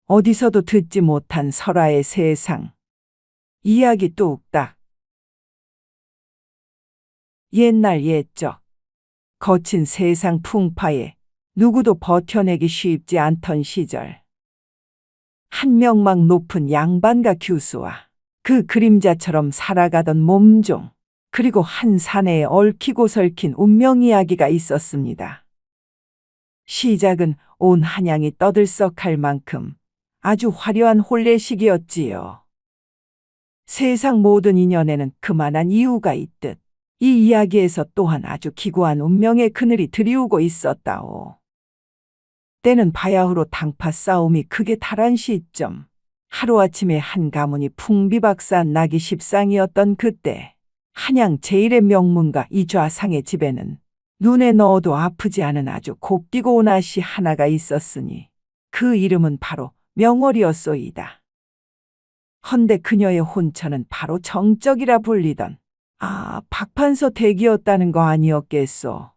어디서도 듣지 못한 설화의 세상. 이야기 뚝딱. 옛날 옛적. 거친 세상 풍파에 누구도 버텨내기 쉽지 않던 시절. 한 명망 높은 양반가 규수와 그 그림자처럼 살아가던 몸종, 그리고 한 사내에 얽히고 설킨 운명 이야기가 있었습니다. 시작은 온 한양이 떠들썩할 만큼 아주 화려한 혼례식이었지요. 세상 모든 인연에는 그만한 이유가 있듯 이 이야기에서 또한 아주 기구한 운명의 그늘이 드리우고 있었다오. 때는 바야흐로 당파 싸움이 극에 달한 시점. 하루아침에 한 가문이 풍비박산 나기 십상이었던 그때, 한양 제일의 명문가 이좌상의 집에는 눈에 넣어도 아프지 않은 아주 곱디고 온 아씨 하나가 있었으니 그 이름은 바로 명월이었소이다. 헌데 그녀의 혼처는 바로 정적이라 불리던 박판서 댁이었다는 거 아니었겠소.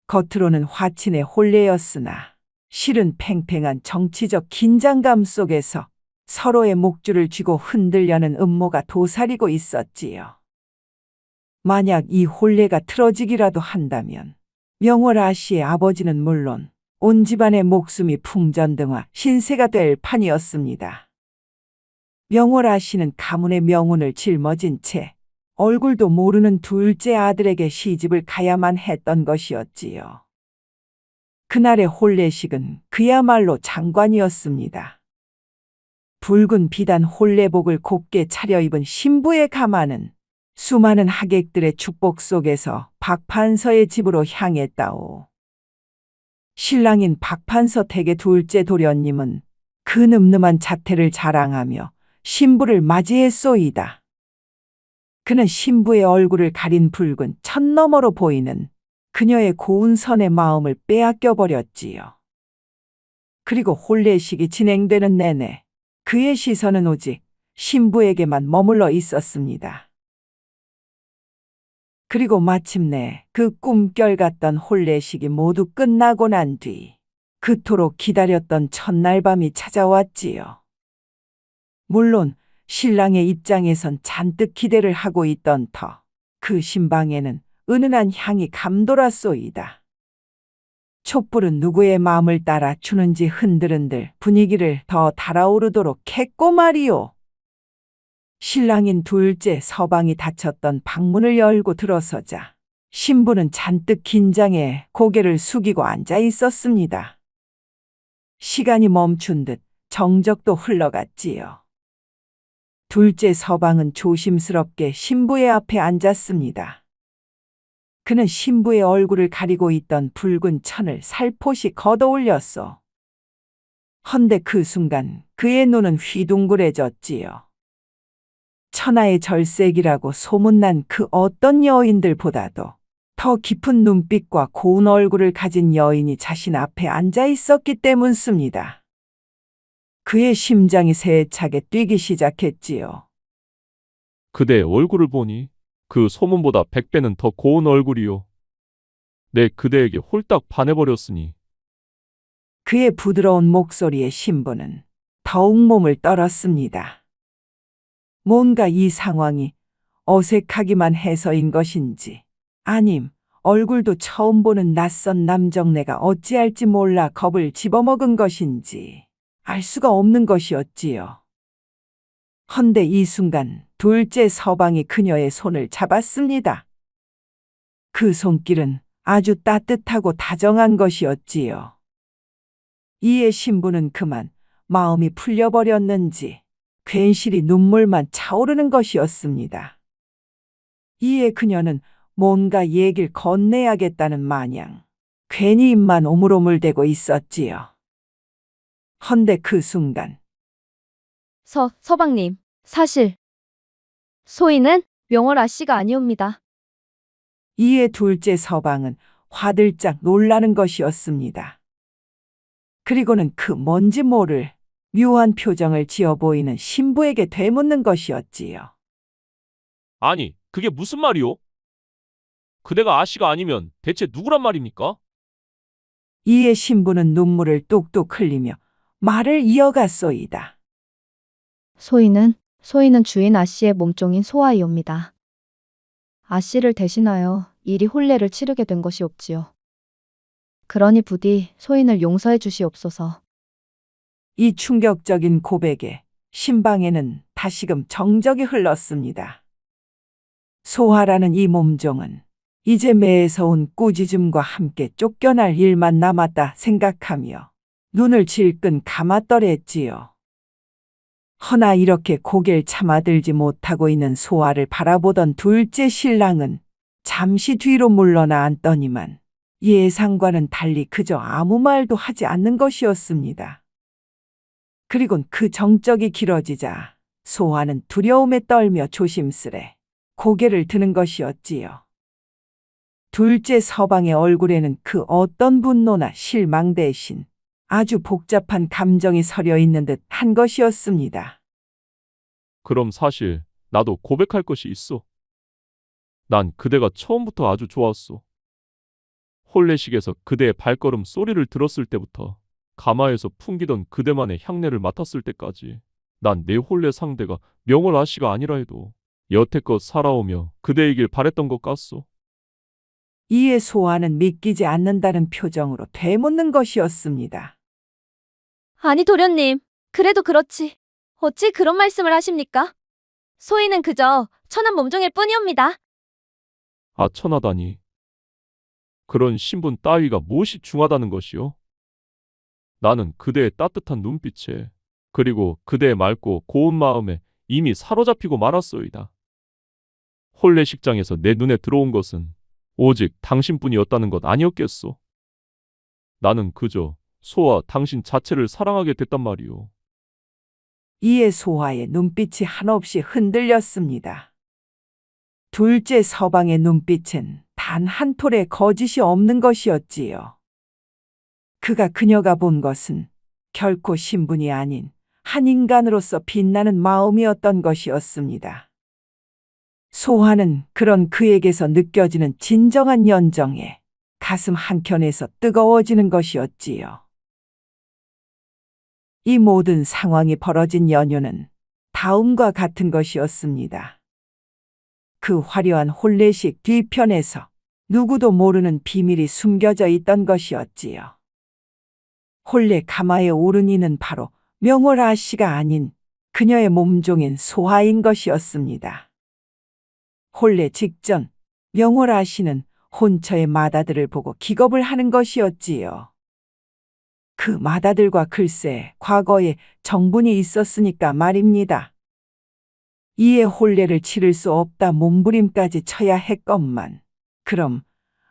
겉으로는 화친의 혼례였으나 실은 팽팽한 정치적 긴장감 속에서 서로의 목줄을 쥐고 흔들려는 음모가 도사리고 있었지요. 만약 이 혼례가 틀어지기라도 한다면 명월 아씨의 아버지는 물론 온 집안의 목숨이 풍전등화 신세가 될 판이었습니다. 명월 아씨는 가문의 명운을 짊어진 채 얼굴도 모르는 둘째 아들에게 시집을 가야만 했던 것이었지요. 그날의 혼례식은 그야말로 장관이었습니다. 붉은 비단 혼례복을 곱게 차려입은 신부의 가마는 수많은 하객들의 축복 속에서 박판서의 집으로 향했다오. 신랑인 박판서 댁의 둘째 도련님은 그 늠름한 자태를 자랑하며 신부를 맞이했소이다. 그는 신부의 얼굴을 가린 붉은 천 너머로 보이는 그녀의 고운 선의 마음을 빼앗겨 버렸지요. 그리고 혼례식이 진행되는 내내 그의 시선은 오직 신부에게만 머물러 있었습니다. 그리고 마침내 그 꿈결 같던 혼례식이 모두 끝나고 난 뒤 그토록 기다렸던 첫날 밤이 찾아왔지요. 물론 신랑의 입장에선 잔뜩 기대를 하고 있던 터 그 신방에는 은은한 향이 감돌았소이다. 촛불은 누구의 마음을 따라 추는지 흔들흔들 분위기를 더 달아오르도록 했고 말이오. 신랑인 둘째 서방이 닫혔던 방문을 열고 들어서자 신부는 잔뜩 긴장해 고개를 숙이고 앉아 있었습니다. 시간이 멈춘 듯 정적도 흘러갔지요. 둘째 서방은 조심스럽게 신부의 앞에 앉았습니다. 그는 신부의 얼굴을 가리고 있던 붉은 천을 살포시 걷어올렸소. 헌데 그 순간 그의 눈은 휘둥그레졌지요. 천하의 절색이라고 소문난 그 어떤 여인들보다도 더 깊은 눈빛과 고운 얼굴을 가진 여인이 자신 앞에 앉아 있었기 때문입니다. 그의 심장이 세차게 뛰기 시작했지요. 그대의 얼굴을 보니 그 소문보다 100배는 더 고운 얼굴이요. 내 그대에게 홀딱 반해버렸으니. 그의 부드러운 목소리에 신부는 더욱 몸을 떨었습니다. 뭔가 이 상황이 어색하기만 해서인 것인지, 아님 얼굴도 처음 보는 낯선 남정네가 어찌할지 몰라 겁을 집어먹은 것인지 알 수가 없는 것이었지요. 헌데 이 순간 둘째 서방이 그녀의 손을 잡았습니다. 그 손길은 아주 따뜻하고 다정한 것이었지요. 이에 신부는 그만 마음이 풀려버렸는지 괜시리 눈물만 차오르는 것이었습니다. 이에 그녀는 뭔가 얘기를 건네야겠다는 마냥 괜히 입만 오물오물대고 있었지요. 헌데 그 순간 서방님, 사실 소인은 명월 아씨가 아니옵니다. 이에 둘째 서방은 화들짝 놀라는 것이었습니다. 그리고는 그 뭔지 모를 묘한 표정을 지어 보이는 신부에게 되묻는 것이었지요. 아니, 그게 무슨 말이오? 그대가 아씨가 아니면 대체 누구란 말입니까? 이에 신부는 눈물을 뚝뚝 흘리며 말을 이어갔소이다. 소희는 주인 아씨의 몸종인 소아이옵니다. 아씨를 대신하여 이리 혼례를 치르게 된 것이옵지요. 그러니 부디 소인을 용서해 주시옵소서. 이 충격적인 고백에 신방에는 다시금 정적이 흘렀습니다. 소아라는 이 몸종은 이제 매에서 온 꾸짖음과 함께 쫓겨날 일만 남았다 생각하며 눈을 질끈 감았더랬지요. 허나 이렇게 고개를 참아들지 못하고 있는 소아를 바라보던 둘째 신랑은 잠시 뒤로 물러나 앉더니만 예상과는 달리 그저 아무 말도 하지 않는 것이었습니다. 그리곤 그 정적이 길어지자 소아는 두려움에 떨며 조심스레 고개를 드는 것이었지요. 둘째 서방의 얼굴에는 그 어떤 분노나 실망 대신 아주 복잡한 감정이 서려 있는 듯 한 것이었습니다. 그럼 사실 나도 고백할 것이 있어. 난 그대가 처음부터 아주 좋았어. 혼례식에서 그대의 발걸음 소리를 들었을 때부터 가마에서 풍기던 그대만의 향내를 맡았을 때까지 난 내 혼례 상대가 명월 아씨가 아니라 해도 여태껏 살아오며 그대이길 바랬던 것 같소. 이에 소아는 믿기지 않는다는 표정으로 되묻는 것이었습니다. 아니 도련님, 그래도 그렇지. 어찌 그런 말씀을 하십니까? 소희는 그저 천한 몸종일 뿐이옵니다. 아, 천하다니. 그런 신분 따위가 무엇이 중하다는 것이오? 나는 그대의 따뜻한 눈빛에 그리고 그대의 맑고 고운 마음에 이미 사로잡히고 말았소이다. 혼례식장에서 내 눈에 들어온 것은 오직 당신뿐이었다는 것 아니었겠소? 나는 그저 소와 당신 자체를 사랑하게 됐단 말이오. 이에 소아의 눈빛이 한없이 흔들렸습니다. 둘째 서방의 눈빛엔 단 한 톨의 거짓이 없는 것이었지요. 그가 그녀가 본 것은 결코 신분이 아닌 한 인간으로서 빛나는 마음이었던 것이었습니다. 소아는 그런 그에게서 느껴지는 진정한 연정에 가슴 한켠에서 뜨거워지는 것이었지요. 이 모든 상황이 벌어진 연유는 다음과 같은 것이었습니다. 그 화려한 혼례식 뒤편에서 누구도 모르는 비밀이 숨겨져 있던 것이었지요. 혼례 가마에 오른 이는 바로 명월 아씨가 아닌 그녀의 몸종인 소아인 것이었습니다. 혼례 직전 명월 아씨는 혼처의 마다들을 보고 기겁을 하는 것이었지요. 그 마다들과 글쎄 과거에 정분이 있었으니까 말입니다. 이에 혼례를 치를 수 없다 몸부림까지 쳐야 했건만 그럼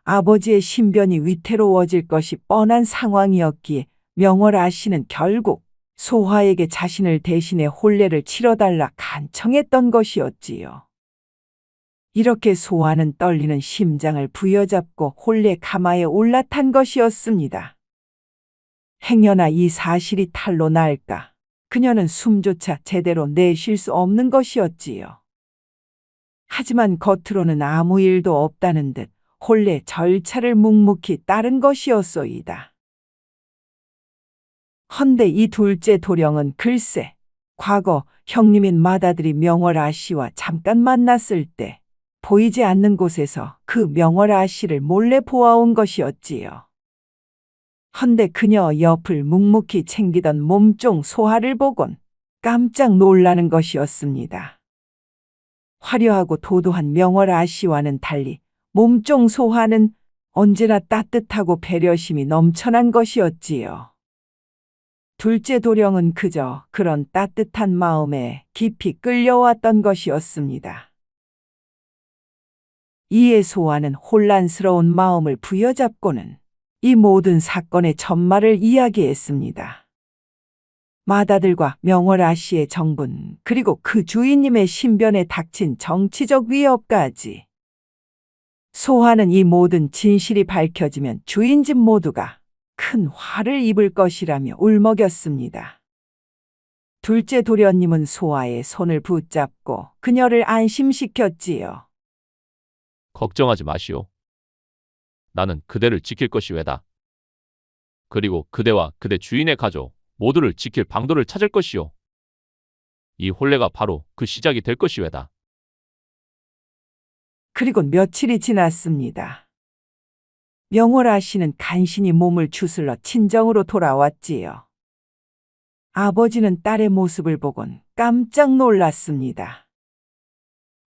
아버지의 신변이 위태로워질 것이 뻔한 상황이었기에 명월 아씨는 결국 소화에게 자신을 대신해 혼례를 치러달라 간청했던 것이었지요. 이렇게 소화는 떨리는 심장을 부여잡고 혼례 가마에 올라탄 것이었습니다. 행여나 이 사실이 탈로 날까 그녀는 숨조차 제대로 내쉴 수 없는 것이었지요. 하지만 겉으로는 아무 일도 없다는 듯 혼례 절차를 묵묵히 따른 것이었소이다. 헌데 이 둘째 도령은 글쎄 과거 형님인 마다들이 명월 아씨와 잠깐 만났을 때 보이지 않는 곳에서 그 명월 아씨를 몰래 보아온 것이었지요. 헌데 그녀 옆을 묵묵히 챙기던 몸종 소하를 보곤 깜짝 놀라는 것이었습니다. 화려하고 도도한 명월 아씨와는 달리 몸종 소하는 언제나 따뜻하고 배려심이 넘쳐난 것이었지요. 둘째 도령은 그저 그런 따뜻한 마음에 깊이 끌려왔던 것이었습니다. 이에 소아는 혼란스러운 마음을 부여잡고는 이 모든 사건의 전말을 이야기했습니다. 마다들과 명월 아씨의 정분 그리고 그 주인님의 신변에 닥친 정치적 위협까지. 소아는 이 모든 진실이 밝혀지면 주인집 모두가 큰 화를 입을 것이라며 울먹였습니다. 둘째 도련님은 소아의 손을 붙잡고 그녀를 안심시켰지요. 걱정하지 마시오. 나는 그대를 지킬 것이 외다. 그리고 그대와 그대 주인의 가족 모두를 지킬 방도를 찾을 것이요. 이 혼례가 바로 그 시작이 될 것이외다. 그리고 며칠이 지났습니다. 명월아 씨는 간신히 몸을 추슬러 친정으로 돌아왔지요. 아버지는 딸의 모습을 보곤 깜짝 놀랐습니다.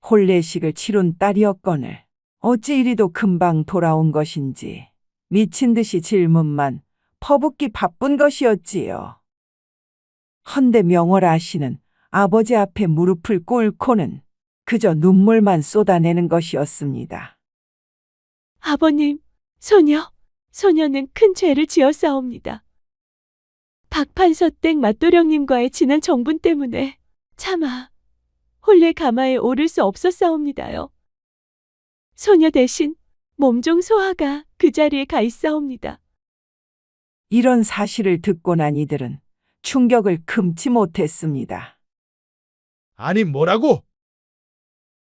혼례식을 치룬 딸이었거늘 어찌 이리도 금방 돌아온 것인지 미친 듯이 질문만 퍼붓기 바쁜 것이었지요. 헌데 명월아 씨는 아버지 앞에 무릎을 꿇고는 그저 눈물만 쏟아내는 것이었습니다. 아버님, 소녀는 큰 죄를 지었사옵니다. 박판서 댁 맞도령님과의 지난 정분 때문에 차마 혼례 가마에 오를 수 없었사옵니다요. 소녀 대신 몸종 소아가 그 자리에 가 있사옵니다. 이런 사실을 듣고 난 이들은 충격을 금치 못했습니다. 아니 뭐라고?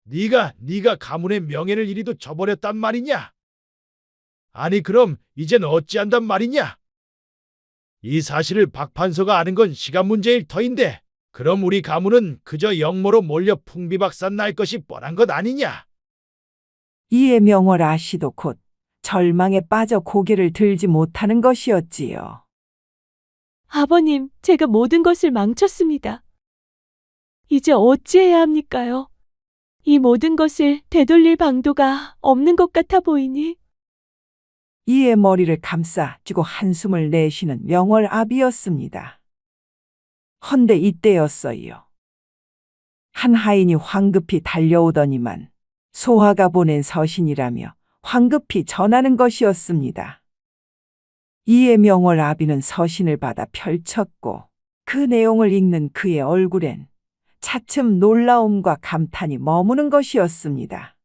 네가 가문의 명예를 이리도 저버렸단 말이냐? 아니 그럼 이젠 어찌한단 말이냐? 이 사실을 박판서가 아는 건 시간 문제일 터인데 그럼 우리 가문은 그저 영모로 몰려 풍비박산 날 것이 뻔한 것 아니냐? 이에 명월아 씨도 곧 절망에 빠져 고개를 들지 못하는 것이었지요. 아버님, 제가 모든 것을 망쳤습니다. 이제 어찌해야 합니까요? 이 모든 것을 되돌릴 방도가 없는 것 같아 보이니 이에 머리를 감싸쥐고 한숨을 내쉬는 명월아비였습니다. 헌데 이때였어요. 한 하인이 황급히 달려오더니만 소화가 보낸 서신이라며 황급히 전하는 것이었습니다. 이에 명월아비는 서신을 받아 펼쳤고 그 내용을 읽는 그의 얼굴엔 차츰 놀라움과 감탄이 머무는 것이었습니다.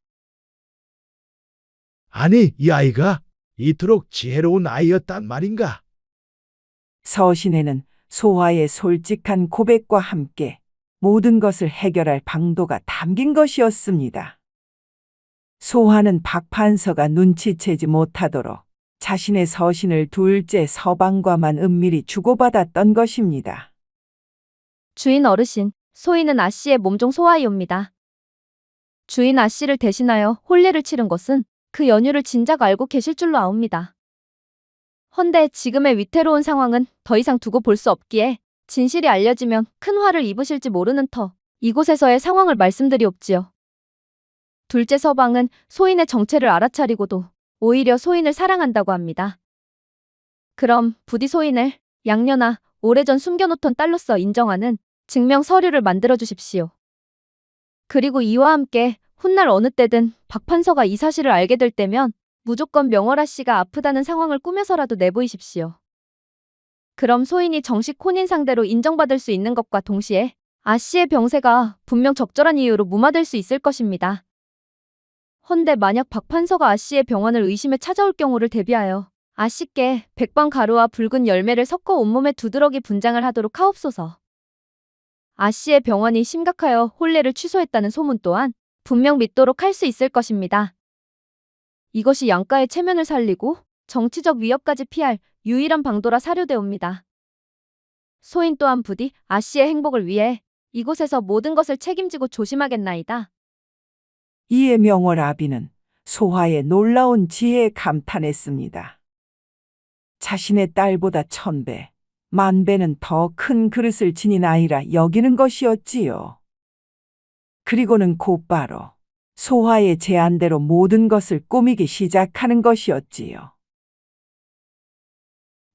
아니 이 아이가 이토록 지혜로운 아이였단 말인가? 서신에는 소화의 솔직한 고백과 함께 모든 것을 해결할 방도가 담긴 것이었습니다. 소화는 박판서가 눈치채지 못하도록 자신의 서신을 둘째 서방과만 은밀히 주고받았던 것입니다. 주인 어르신, 소인은 아씨의 몸종 소아이옵니다. 주인 아씨를 대신하여 혼례를 치른 것은 그 연유를 진작 알고 계실 줄로 아옵니다. 헌데 지금의 위태로운 상황은 더 이상 두고 볼 수 없기에 진실이 알려지면 큰 화를 입으실지 모르는 터 이곳에서의 상황을 말씀드리옵지요. 둘째 서방은 소인의 정체를 알아차리고도 오히려 소인을 사랑한다고 합니다. 그럼 부디 소인을 양녀나 오래전 숨겨놓던 딸로서 인정하는 증명 서류를 만들어 주십시오. 그리고 이와 함께 훗날 어느 때든 박판서가 이 사실을 알게 될 때면 무조건 명월아 씨가 아프다는 상황을 꾸며서라도 내보이십시오. 그럼 소인이 정식 혼인 상대로 인정받을 수 있는 것과 동시에 아 씨의 병세가 분명 적절한 이유로 무마될 수 있을 것입니다. 헌데 만약 박판서가 아 씨의 병환을 의심해 찾아올 경우를 대비하여 아 씨께 백방 가루와 붉은 열매를 섞어 온몸에 두드러기 분장을 하도록 하옵소서. 아 씨의 병환이 심각하여 혼례를 취소했다는 소문 또한 분명 믿도록 할 수 있을 것입니다. 이것이 양가의 체면을 살리고 정치적 위협까지 피할 유일한 방도라 사료되옵니다. 소인 또한 부디 아 씨의 행복을 위해 이곳에서 모든 것을 책임지고 조심하겠나이다. 이에 명월아비는 소화의 놀라운 지혜에 감탄했습니다. 자신의 딸보다 1000배, 10,000배는 더 큰 그릇을 지닌 아이라 여기는 것이었지요. 그리고는 곧바로 소화의 제안대로 모든 것을 꾸미기 시작하는 것이었지요.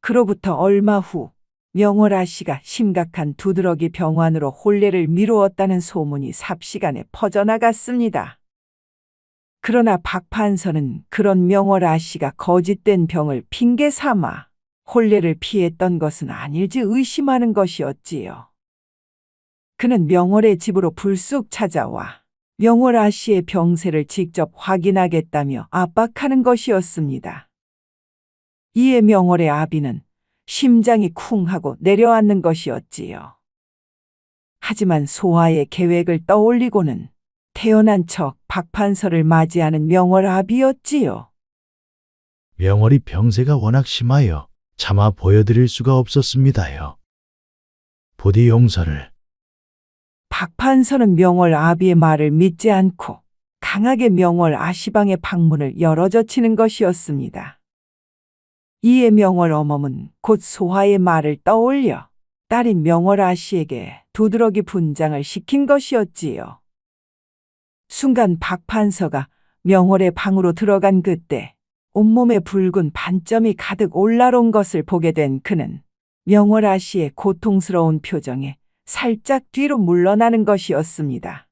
그로부터 얼마 후 명월아 씨가 심각한 두드러기 병환으로 혼례를 미루었다는 소문이 삽시간에 퍼져나갔습니다. 그러나 박판서는 그런 명월아 씨가 거짓된 병을 핑계 삼아 혼례를 피했던 것은 아닐지 의심하는 것이었지요. 그는 명월의 집으로 불쑥 찾아와 명월아 씨의 병세를 직접 확인하겠다며 압박하는 것이었습니다. 이에 명월의 아비는 심장이 쿵 하고 내려앉는 것이었지요. 하지만 소화의 계획을 떠올리고는 태어난 척 박판서를 맞이하는 명월아비였지요. 명월이 병세가 워낙 심하여 차마 보여드릴 수가 없었습니다요. 부디 용서를. 박 판서는 명월 아비의 말을 믿지 않고 강하게 명월 아씨방의 방문을 열어젖히는 것이었습니다. 이에 명월 어멈은 곧 소화의 말을 떠올려 딸인 명월 아씨에게 두드러기 분장을 시킨 것이었지요. 순간 박 판서가 명월의 방으로 들어간 그때 온몸에 붉은 반점이 가득 올라온 것을 보게 된 그는 명월 아씨의 고통스러운 표정에 살짝 뒤로 물러나는 것이었습니다.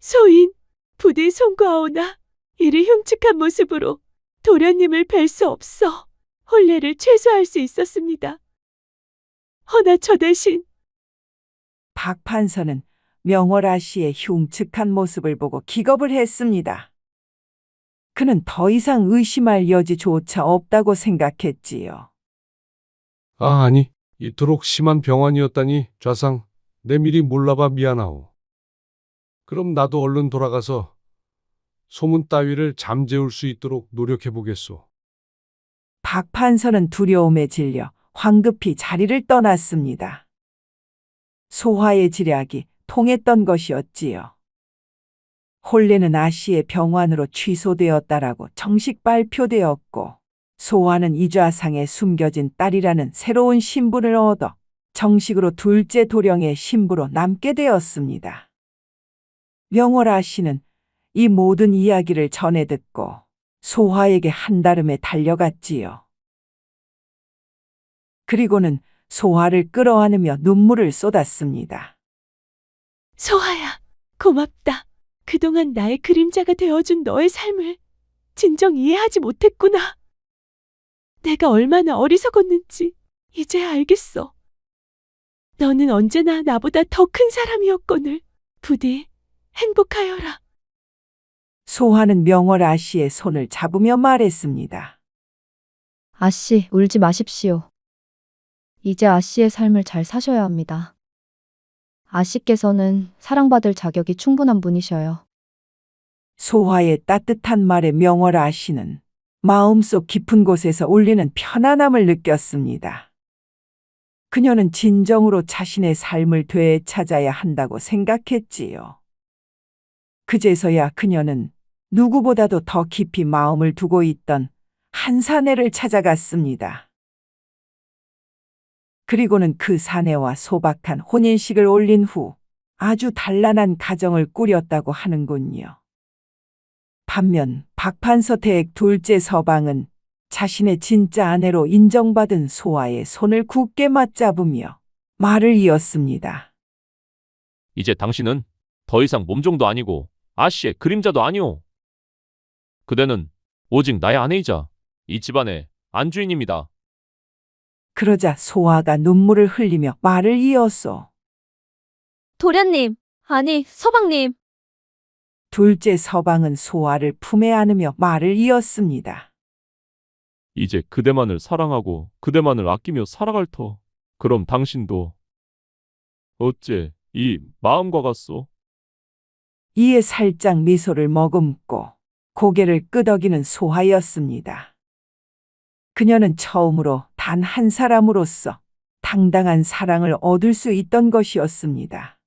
소인, 부디 송구하오나 이리 흉측한 모습으로 도련님을 뵐 수 없어 혼례를 최소화할 수 있었습니다. 허나 저 대신 박 판서는 명월 아씨의 흉측한 모습을 보고 기겁을 했습니다. 그는 더 이상 의심할 여지조차 없다고 생각했지요. 아니, 이토록 심한 병환이었다니 좌상, 내 미리 몰라봐 미안하오. 그럼 나도 얼른 돌아가서 소문 따위를 잠재울 수 있도록 노력해 보겠소. 박 판서는 두려움에 질려 황급히 자리를 떠났습니다. 소화의 지략이 통했던 것이었지요. 혼례는 아씨의 병환으로 취소되었다라고 정식 발표되었고 소화는 이좌상에 숨겨진 딸이라는 새로운 신분을 얻어 정식으로 둘째 도령의 신부로 남게 되었습니다. 명월 아씨는 이 모든 이야기를 전해 듣고 소화에게 한달음에 달려갔지요. 그리고는 소화를 끌어안으며 눈물을 쏟았습니다. 소하야, 고맙다. 그동안 나의 그림자가 되어준 너의 삶을 진정 이해하지 못했구나. 내가 얼마나 어리석었는지 이제 알겠어. 너는 언제나 나보다 더 큰 사람이었거늘. 부디 행복하여라. 소화는 명월 아씨의 손을 잡으며 말했습니다. 아씨, 울지 마십시오. 이제 아씨의 삶을 잘 사셔야 합니다. 아씨께서는 사랑받을 자격이 충분한 분이셔요. 소화의 따뜻한 말에 명월 아씨는 마음속 깊은 곳에서 울리는 편안함을 느꼈습니다. 그녀는 진정으로 자신의 삶을 되찾아야 한다고 생각했지요. 그제서야 그녀는 누구보다도 더 깊이 마음을 두고 있던 한 사내를 찾아갔습니다. 그리고는 그 사내와 소박한 혼인식을 올린 후 아주 단란한 가정을 꾸렸다고 하는군요. 반면 박판서 대액 둘째 서방은 자신의 진짜 아내로 인정받은 소아의 손을 굳게 맞잡으며 말을 이었습니다. 이제 당신은 더 이상 몸종도 아니고 아씨의 그림자도 아니오. 그대는 오직 나의 아내이자 이 집안의 안주인입니다. 그러자 소아가 눈물을 흘리며 말을 이었소. 도련님, 아니 서방님. 둘째 서방은 소아를 품에 안으며 말을 이었습니다. 이제 그대만을 사랑하고 그대만을 아끼며 살아갈 터. 그럼 당신도 어째 이 마음과 같소? 이에 살짝 미소를 머금고 고개를 끄덕이는 소아였습니다. 그녀는 처음으로 단 한 사람으로서 당당한 사랑을 얻을 수 있던 것이었습니다.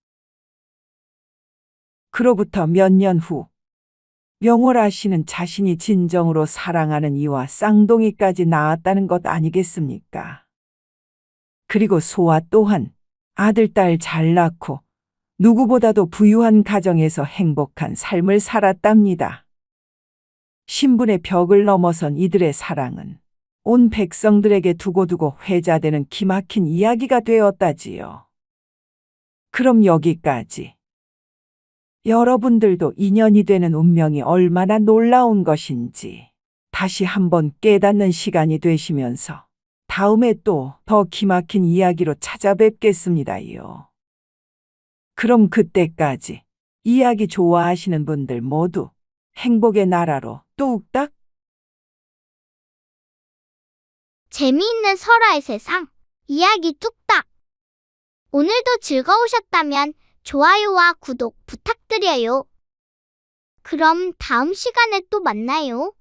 그로부터 몇 년 후, 명월아 씨는 자신이 진정으로 사랑하는 이와 쌍둥이까지 낳았다는 것 아니겠습니까? 그리고 소아 또한 아들, 딸 잘 낳고 누구보다도 부유한 가정에서 행복한 삶을 살았답니다. 신분의 벽을 넘어선 이들의 사랑은 온 백성들에게 두고두고 회자되는 기막힌 이야기가 되었다지요. 그럼 여기까지. 여러분들도 인연이 되는 운명이 얼마나 놀라운 것인지 다시 한번 깨닫는 시간이 되시면서 다음에 또 더 기막힌 이야기로 찾아뵙겠습니다요. 그럼 그때까지 이야기 좋아하시는 분들 모두 행복의 나라로 뚝딱. 재미있는 설화의 세상, 이야기 뚝딱. 오늘도 즐거우셨다면 좋아요와 구독 부탁드려요. 그럼 다음 시간에 또 만나요.